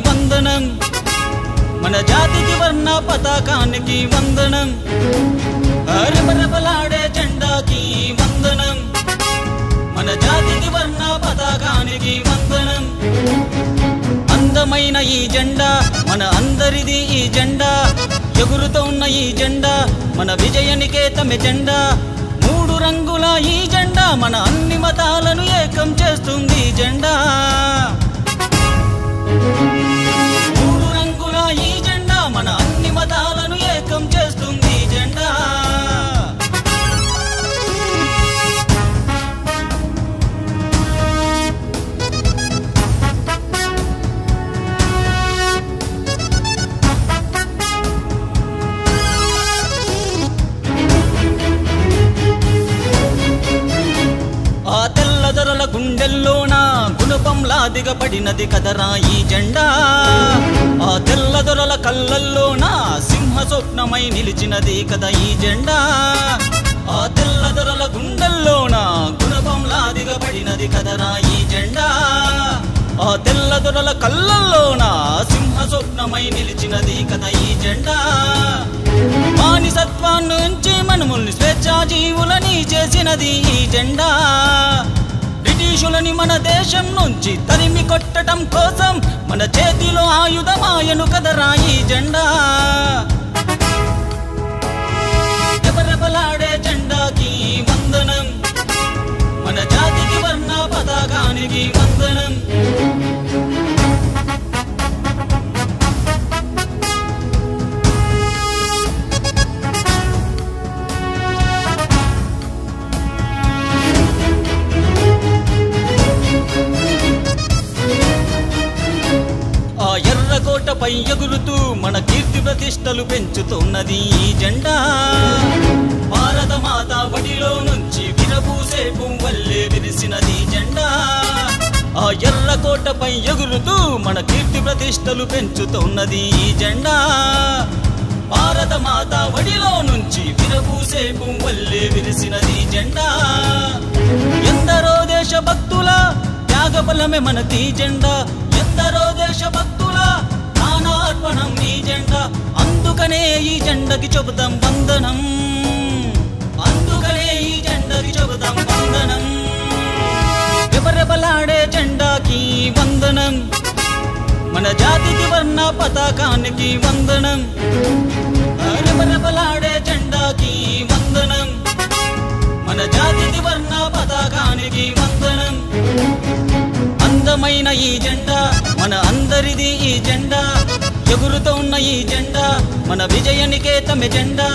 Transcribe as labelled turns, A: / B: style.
A: వందనం మన జాతికి వర్ణ పతాకానికి వందనం రెపరెపలాడే జెండాకి వందనం మన జాతికి వర్ణ పతాకానికి వందనం అందమైన ఈ జెండా మన అందరిది ఈ జెండా ఎగురుతోన్న ఈ జెండా మన విజయనికేతమే జెండా మూడు రంగుల ఈ జెండా మన అన్ని మతాలను ఏకం చేస్తుంది జెండా మూడు రంగుల ఈ జెండా మన అన్ని మతాలను ఏకం చేస్తుంది జెండా తెల్లదొరల గుండెల్లోన గుణపంలా దిగబడినది కదరా ఈ జెండా ఆ తెల్లదొరల కళ్ళల్లోన సింహ స్వప్నమై నిలిచినది కదా ఈ జెండా ఆ తెల్లదొరల గుండెల్లోన గుణపంలా దిగబడినది కదరా ఈ జెండా ఆ తెల్లదొరల కళ్ళల్లోన సింహ స్వప్నమై నిలిచినది కదా ఈ జెండా మానిసత్వాన్ని నుంచి మనముల్ని స్వేచ్ఛా జీవులని చేసినది ఈ జెండా బ్రిటిషులని మన దేశం నుంచి తరిమి కొట్టడం కోసం మన చేతిలో ఆయుధమాయను కదరా ఈ జెండా రెపరెపలాడే జెండాకి వందనం మన జాతికి వర్ణ పతాకానికి వందనం ఎర్రకోటపై ఎగురుతూ మన కీర్తి ప్రతిష్టలు పెంచుతున్నది ఈ జెండా భారత మాత వడిలో నుంచి విరబూసే పువ్వల్లే విరిసినది జెండా ఆ ఎర్రకోటపై ఎగురుతూ మన కీర్తి ప్రతిష్టలు పెంచుతున్నది ఈ జెండా భారత మాత వడిలో నుంచి విరబూసే పువ్వల్లే విరిసినది జెండా ఎందరో దేశ భక్తుల త్యాగబలమే మనకి జెండా ఎందరో దేశ భక్తుల ప్రాణార్పణం ఈ జెండా అందుకనే ఈ జెండకి చెబుతాం వందనం అందుకనే ఈ జెండకి చెబుతాం వందనం రెపరెపలాడే జెండాకి వందనం మన జాతికి వర్ణ పతాకానికి వందనం రెపరెపలాడే జెండాకి వందనం మన జాతికి వర్ణ పతాకానికి వందనం అందమైన ఈ జెండా మన అందరిది ఈ జెండా ఎగురుతోన్న ఈ జెండా మన విజయనికేతమే జెండా